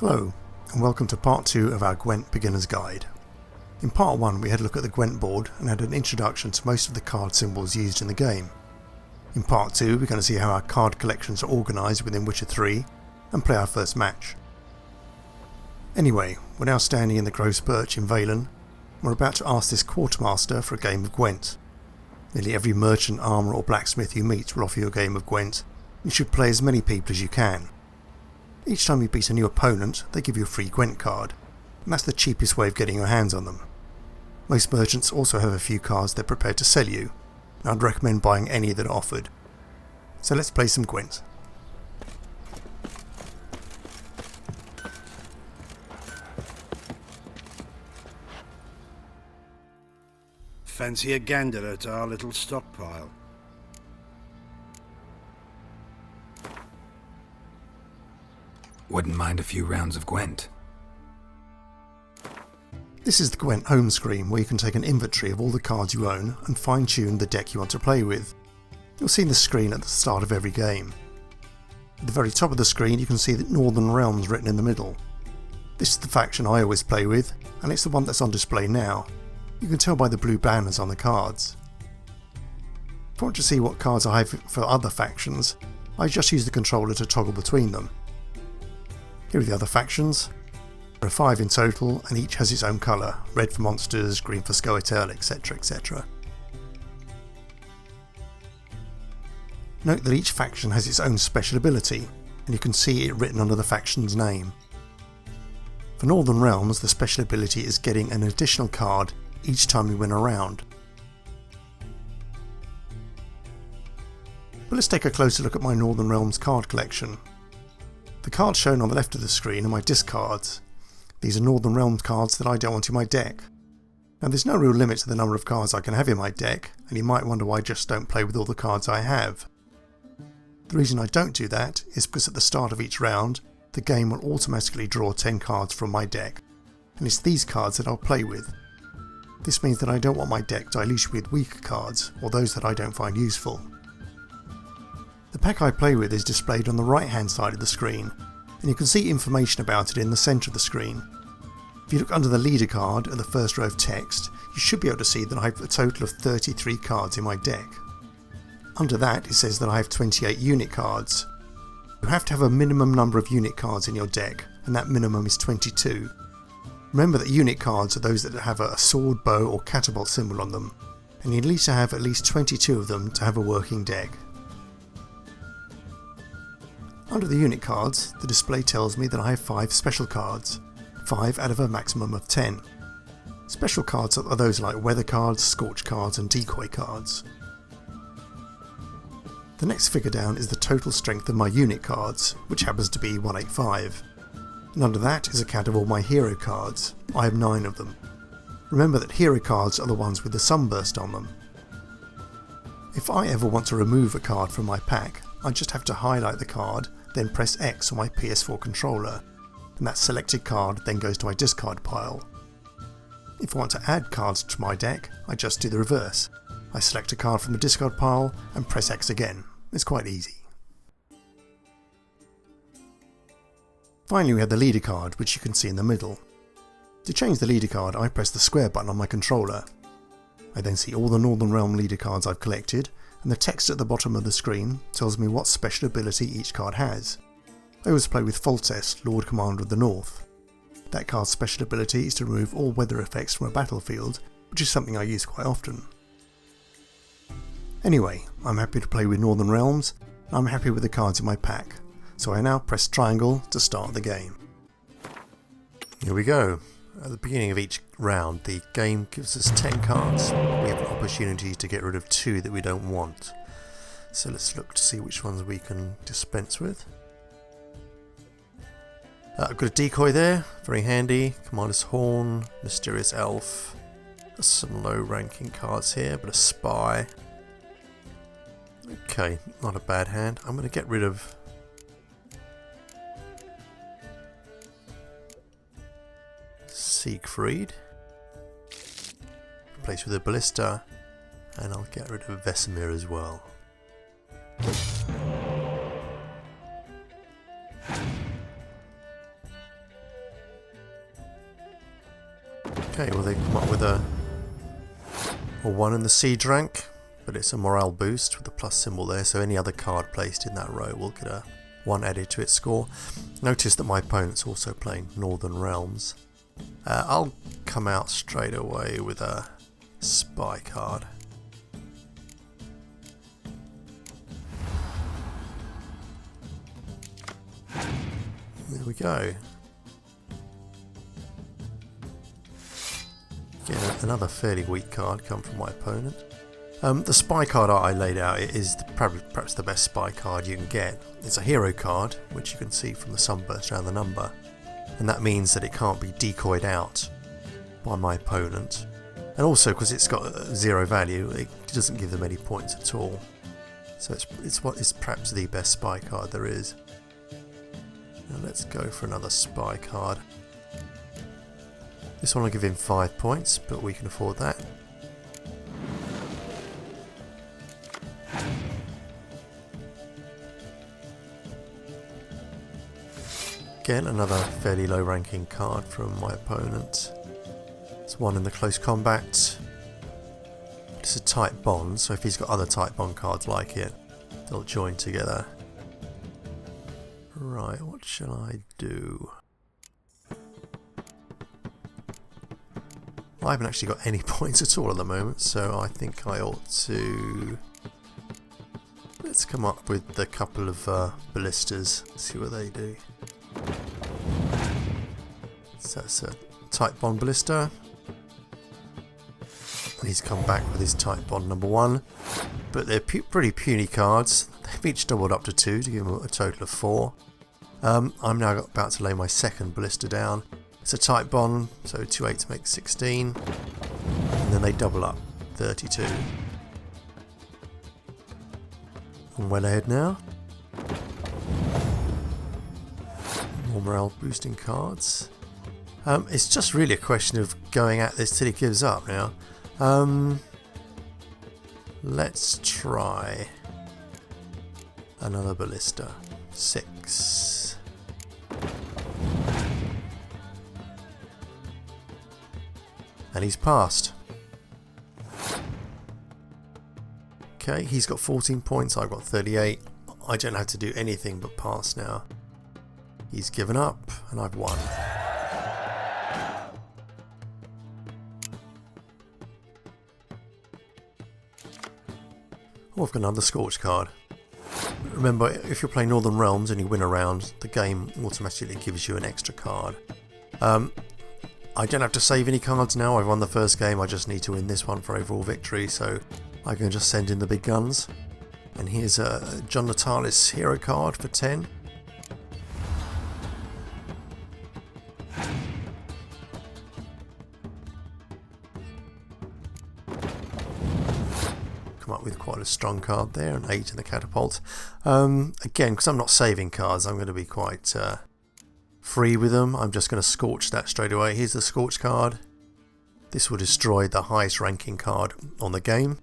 Hello, and welcome to part 2 of our Gwent Beginner's Guide. In part 1 we had a look at the Gwent board and had an introduction to most of the card symbols used in the game. In part 2 we're going to see how our card collections are organised within Witcher 3 and play our first match. Anyway, we're now standing in the Gross Birch in Valen, and we're about to ask this quartermaster for a game of Gwent. Nearly every merchant, armourer or blacksmith you meet will offer you a game of Gwent. You should play as many people as you can. Each time you beat a new opponent, they give you a free Gwent card, and that's the cheapest way of getting your hands on them. Most merchants also have a few cards they're prepared to sell you, and I'd recommend buying any that are offered. So let's play some Gwent. Fancy a gander at our little stockpile. Wouldn't mind a few rounds of Gwent. This is the Gwent home screen where you can take an inventory of all the cards you own and fine-tune the deck you want to play with. You'll see the screen at the start of every game. At the very top of the screen you can see the Northern Realms written in the middle. This is the faction I always play with, and it's the one that's on display now. You can tell by the blue banners on the cards. If I want to see what cards I have for other factions, I just use the controller to toggle between them. Here are the other factions. There are 5 in total, and each has its own colour: red for monsters, green for Scoia'tael, etc, etc. Note that each faction has its own special ability, and you can see it written under the faction's name. For Northern Realms, the special ability is getting an additional card each time you win a round. But let's take a closer look at my Northern Realms card collection. The cards shown on the left of the screen are my discards. These are Northern Realms cards that I don't want in my deck. Now there's no real limit to the number of cards I can have in my deck, and you might wonder why I just don't play with all the cards I have. The reason I don't do that is because at the start of each round, the game will automatically draw 10 cards from my deck, and it's these cards that I'll play with. This means that I don't want my deck diluted with weaker cards, or those that I don't find useful. The pack I play with is displayed on the right hand side of the screen, and you can see information about it in the centre of the screen. If you look under the leader card at the first row of text, you should be able to see that I have a total of 33 cards in my deck. Under that it says that I have 28 unit cards. You have to have a minimum number of unit cards in your deck, and that minimum is 22. Remember that unit cards are those that have a sword, bow or catapult symbol on them, and you need to have at least 22 of them to have a working deck. Under the unit cards, the display tells me that I have 5 special cards, 5 out of a maximum of 10. Special cards are those like weather cards, scorch cards and decoy cards. The next figure down is the total strength of my unit cards, which happens to be 185. And under that is a count of all my hero cards. I have 9 of them. Remember that hero cards are the ones with the sunburst on them. If I ever want to remove a card from my pack, I just have to highlight the card, then press X on my PS4 controller, and that selected card then goes to my discard pile. If I want to add cards to my deck, I just do the reverse. I select a card from the discard pile and press X again. It's quite easy. Finally we have the leader card, which you can see in the middle. To change the leader card, I press the square button on my controller. I then see all the Northern Realm leader cards I've collected, and the text at the bottom of the screen tells me what special ability each card has. I always play with Foltest, Lord Commander of the North. That card's special ability is to remove all weather effects from a battlefield, which is something I use quite often. Anyway, I'm happy to play with Northern Realms, and I'm happy with the cards in my pack, so I now press triangle to start the game. Here we go. At the beginning of each round, the game gives us 10 cards. We have an opportunity to get rid of 2 that we don't want. So let's look to see which ones we can dispense with. I've got a decoy there, very handy. Commander's Horn, Mysterious Elf. There's some low ranking cards here, but a spy. Okay, not a bad hand. I'm going to get rid of Siegfried, replace with a Ballista, and I'll get rid of Vesemir as well. Okay, well they come up with a 1 in the siege rank, but it's a morale boost with the plus symbol there, so any other card placed in that row will get a 1 added to its score. Notice that my opponent's also playing Northern Realms. I'll come out straight away with a spy card. There we go. Again, another fairly weak card come from my opponent. The spy card art I laid out is perhaps the best spy card you can get. It's a hero card, which you can see from the sunburst around the number, and that means that it can't be decoyed out by my opponent. And also because it's got 0 value, it doesn't give them any points at all. So it's what is perhaps the best spy card there is. Now let's go for another spy card. This one will give him 5 points, but we can afford that. Again, another fairly low ranking card from my opponent. It's 1 in the close combat. It's a tight bond, so if he's got other tight bond cards like it, they'll join together. Right, what shall I do? I haven't actually got any points at all at the moment, so I think I ought to... Let's come up with a couple of ballistas, see what they do. So that's a tight bond ballista. He's come back with his tight bond number 1, but they're pretty puny cards. They've each doubled up to 2 to give him a total of 4. I'm now about to lay my second ballista down. It's a tight bond, so 2 8s make 16, and then they double up, 32. I'm well ahead now. More morale boosting cards. It's just really a question of going at this till he gives up now. Let's try another ballista. 6. And he's passed. Okay, he's got 14 points, I've got 38. I don't have to do anything but pass now. He's given up, and I've won. Oh, I've got another Scorch card. Remember, if you're playing Northern Realms and you win a round, the game automatically gives you an extra card. I don't have to save any cards now. I've won the first game. I just need to win this one for overall victory, so I can just send in the big guns. And here's a John Natalis hero card for 10. Come up with quite a strong card there, an 8 in the catapult. Again, because I'm not saving cards, I'm going to be quite free with them. I'm just going to scorch that straight away. Here's the scorch card. This will destroy the highest ranking card on the game.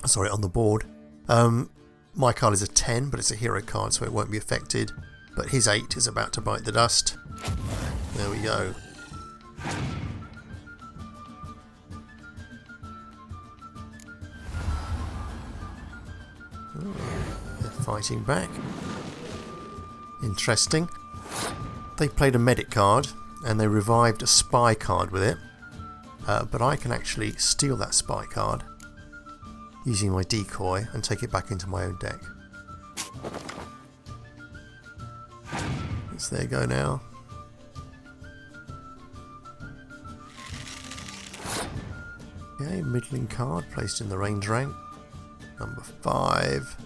Sorry, on the board. My card is a 10, but it's a hero card, so it won't be affected. But his 8 is about to bite the dust. There we go. They're fighting back. Interesting. They played a medic card and they revived a spy card with it, but I can actually steal that spy card using my decoy and take it back into my own deck. So there you go now. Okay, middling card placed in the range rank. Number 5.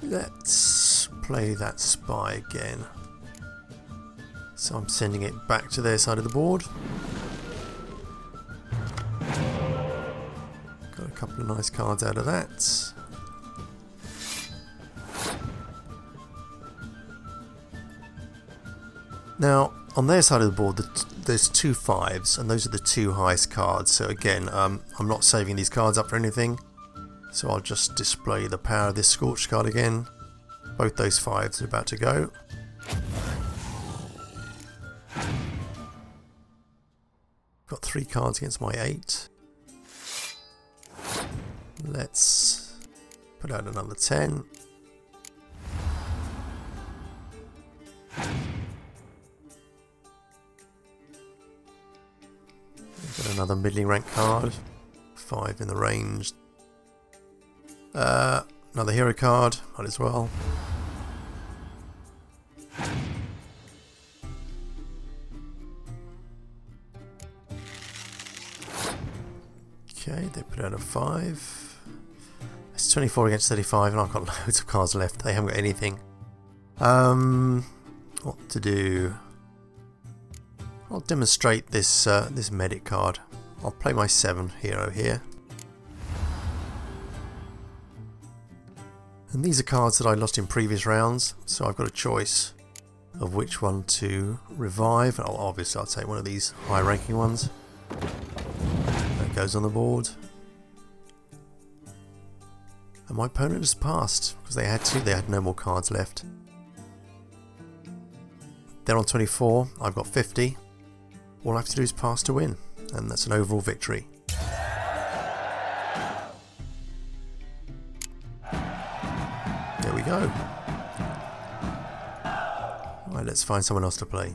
Let's play that spy again. So I'm sending it back to their side of the board. Got a couple of nice cards out of that. Now, on their side of the board, there's 2 5s, and those are the 2 highest cards. So again, I'm not saving these cards up for anything. So I'll just display the power of this Scorch card again. Both those 5s are about to go. 3 cards against my 8. Let's put out another 10. Got another middling rank card. 5 in the range. Another hero card, might as well. Okay, they put out a 5. It's 24 against 35 and I've got loads of cards left. They haven't got anything. What to do? I'll demonstrate this this medic card. I'll play my 7 hero here. And these are cards that I lost in previous rounds, so I've got a choice of which one to revive. Obviously I'll take one of these high ranking ones. That goes on the board. And my opponent has passed, because they had no more cards left. They're on 24, I've got 50. All I have to do is pass to win, and that's an overall victory. There we go. Right, let's find someone else to play.